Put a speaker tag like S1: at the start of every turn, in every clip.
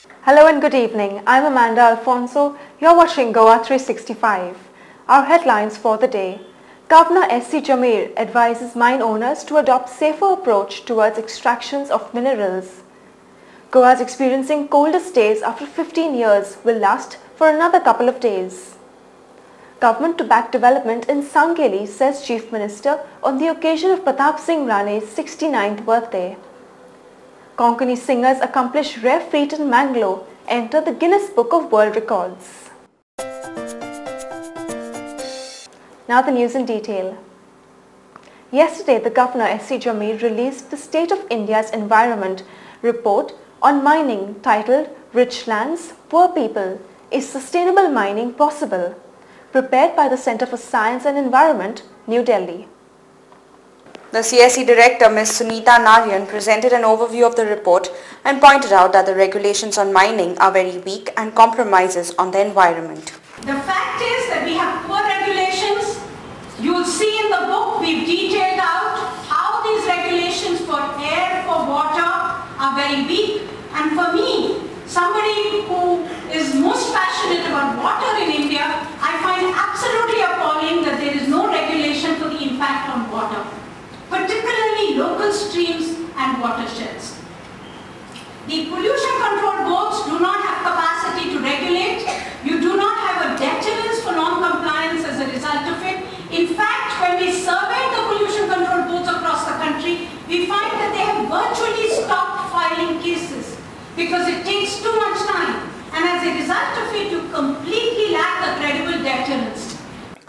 S1: Hello and good evening. I'm Amanda Alfonso. You're watching Goa 365. Our headlines for the day. Governor S.C. Jameer advises mine owners to adopt safer approach towards extractions of minerals. Goa is experiencing coldest days after 15 years will last for another couple of days. Government to back development in Sangeli, says Chief Minister on the occasion of Pratap Singh Rane's 69th birthday. Konkani singers accomplish rare feat in Mangalore, enter the Guinness Book of World Records. Now the news in detail. Yesterday, the Governor S.C. Jameer released the State of India's Environment report on mining titled Rich Lands, Poor People, Is Sustainable Mining Possible? Prepared by the Centre for Science and Environment, New Delhi.
S2: The CSE Director, Ms. Sunita Narayan, presented an overview of the report and pointed out that the regulations on mining are very weak and compromises on the environment.
S3: The fact is that we have poor regulations. You will see in the book we've detailed out how these regulations for air, for water are very weak. And for me, somebody who is most passionate about water in India, I find it absolutely appalling that there is no regulation for the impact on water, particularly local streams and watersheds. The pollution control boards do not have capacity to regulate. You do not have a deterrence for non-compliance as a result of it. In fact, when we surveyed the pollution control boards across the country, we find that they have virtually stopped filing cases because it takes too much time. And as a result of it, you completely lack a credible deterrence.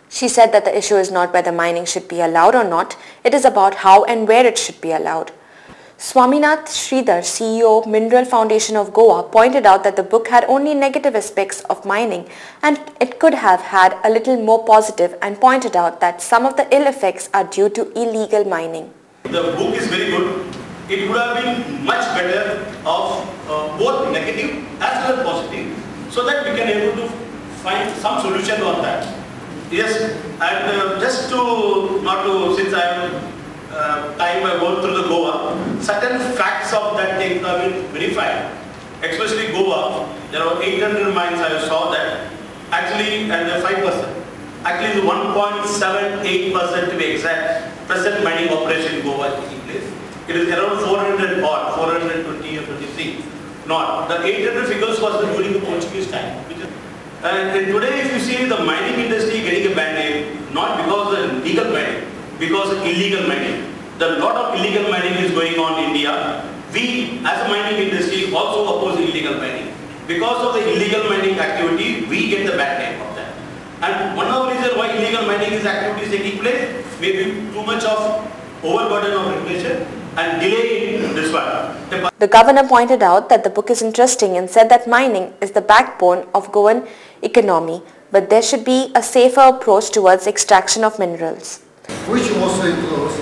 S2: She said that the issue is not whether mining should be allowed or not, it is about how and where it should be allowed. Swaminath Sridhar, CEO of Mineral Foundation of Goa, pointed out that the book had only negative aspects of mining and it could have had a little more positive, and pointed out that some of the ill effects are due to illegal mining.
S4: The book is very good. It would have been much better of both negative as well as positive, so that we can able to find some solution on that. Yes, and just to, not to, since I am time I go through the Goa, certain facts of that thing have been verified. Especially Goa, there are 800 mines, I saw that. Actually, and 5%. Actually, 1.78% to be exact, present mining operation in Goa is taking place. It is around 400 odd, 420 or 23. Not. The 800 figures was during the Portuguese time. And today, if you see the mining industry getting a bad name, not because of legal mining, because of illegal mining. The lot of illegal mining is going on in India. We, as a mining industry, also oppose illegal mining. Because of the illegal mining activity, we get the bad name of that. And one of the reasons why illegal mining activity is taking place may be too much of overburden of regulation and delay in this one.
S2: The governor pointed out that the book is interesting and said that mining is the backbone of Goan economy, but there should be a safer approach towards extraction of minerals.
S5: Which also includes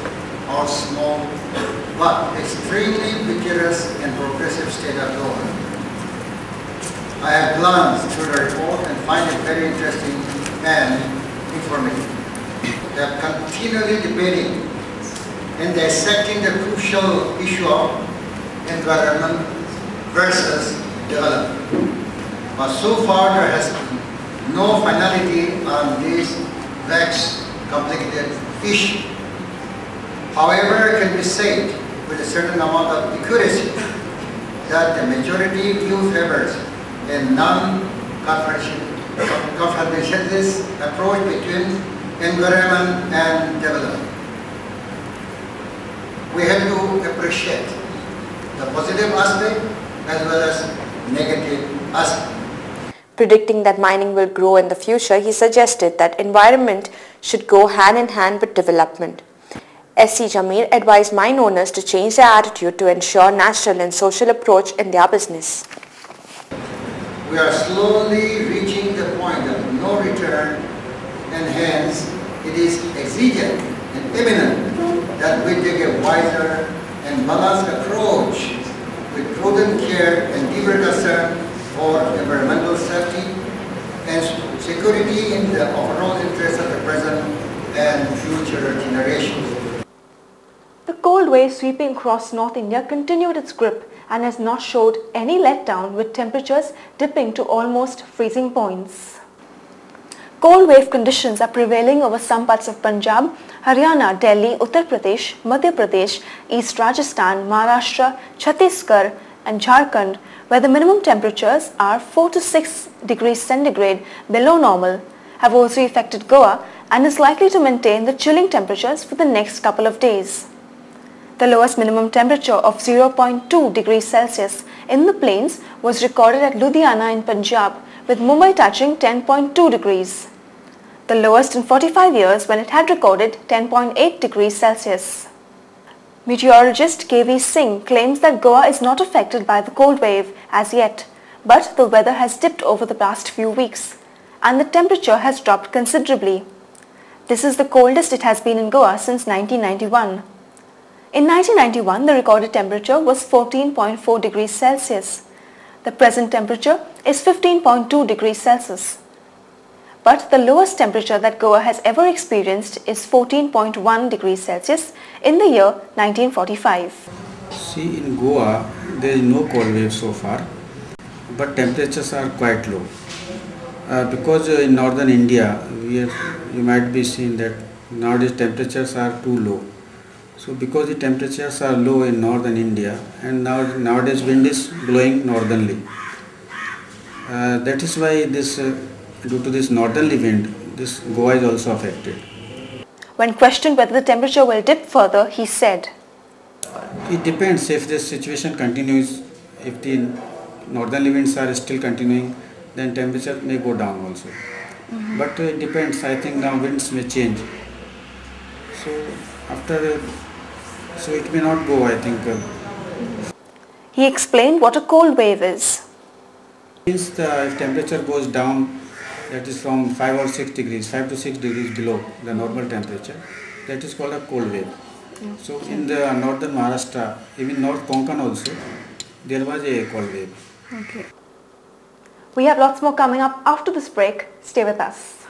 S5: our small but extremely vigorous and progressive state of Goa. I have glanced through the report and find it very interesting and informative. They are continually debating and dissecting the crucial issue of environment versus development. But so far there has been no finality on this vexed, complicated issue. However, it can be said with a certain amount of accuracy that the majority view favors a non-confrontationalist approach between environment and development. We have to appreciate the positive aspect as well as negative aspect.
S2: Predicting that mining will grow in the future, he suggested that environment should go hand in hand with development. S.C. Jameer advised mine owners to change their attitude to ensure natural and social approach in their business.
S5: We are slowly reaching the point of no return, and hence it is exigent and imminent that we take a wiser and balanced approach with prudent care and deeper concern for environmental safety and security in the overall interest of the present and future generations.
S1: The cold wave sweeping across North India continued its grip and has not showed any letdown, with temperatures dipping to almost freezing points. Cold wave conditions are prevailing over some parts of Punjab, Haryana, Delhi, Uttar Pradesh, Madhya Pradesh, East Rajasthan, Maharashtra, Chhattisgarh and Jharkhand, where the minimum temperatures are 4 to 6 degrees centigrade below normal, have also affected Goa and is likely to maintain the chilling temperatures for the next couple of days. The lowest minimum temperature of 0.2 degrees Celsius in the plains was recorded at Ludhiana in Punjab, with Mumbai touching 10.2 degrees. The lowest in 45 years, when it had recorded 10.8 degrees Celsius. Meteorologist K.V. Singh claims that Goa is not affected by the cold wave as yet, but the weather has dipped over the past few weeks and the temperature has dropped considerably. This is the coldest it has been in Goa since 1991. In 1991, the recorded temperature was 14.4 degrees Celsius. The present temperature is 15.2 degrees Celsius. But the lowest temperature that Goa has ever experienced is 14.1 degrees Celsius in the year 1945.
S6: See, in Goa, there is no cold wave so far, but temperatures are quite low. Because in northern India, you might be seeing that nowadays temperatures are too low. So because the temperatures are low in northern India, and nowadays wind is blowing northerly. That is why due to this northerly wind, this Goa is also affected.
S1: When questioned whether the temperature will dip further, he said,
S6: "It depends if this situation continues. If the northerly winds are still continuing, then temperature may go down also. But it depends. I think now winds may change. So it may not go, I think."
S1: He explained what a cold wave is.
S6: Means if temperature goes down, that is from 5 or 6 degrees, 5 to 6 degrees below the normal temperature, that is called a cold wave. So in the northern Maharashtra, even North Konkan also, there was a cold wave.
S1: We have lots more coming up after this break. Stay with us.